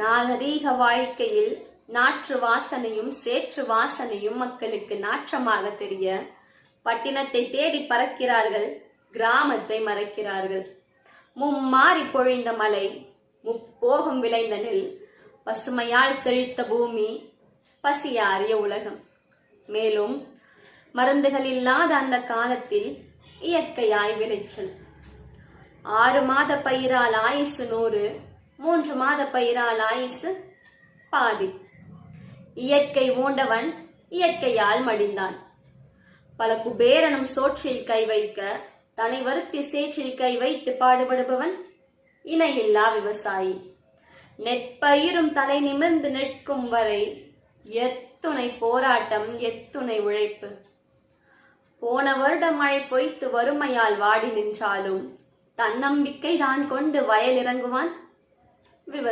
நாகரீக வாழ்க்கையில் நாற்று வாசனையும் சேற்று வாசனையும் மக்களுக்கு நாற்றமாக தெரிய பட்டினத்தை தேடி பறக்கிறார்கள், கிராமத்தை மறைக்கிறார்கள். மும்மாறி பொழிந்த மலை, முப்போகம் விளைந்த நெல், பசுமையால் செழித்த பூமி, பசியாறிய உலகம். மேலும் மருந்துகள் இல்லாத அந்த காலத்தில் இயற்கையாய் விளைச்சல். 6 மாத பயிரால் ஆயுசு 100, 3 மாத பயிரால் ஆயுசு பாதி. இயற்கை ஊண்டவன் இயற்கையால் மடிந்தான். பல குபேரனும் சோற்றில் கை வைக்க, தனை வருத்தி சேற்றில் கை வைத்து பாடுபடுபவன் இணையில்லா விவசாயி. நெற்பயிரும் தலை நிமிர்ந்து நிற்கும் வரை எத்துணை போராட்டம், எத்துணை உழைப்பு. போன வருடம் மழை பொய்த்து வறுமையால் வாடி நின்றாலும் தன்னம்பிக்கை தான் கொண்டு வயல் இறங்குவான்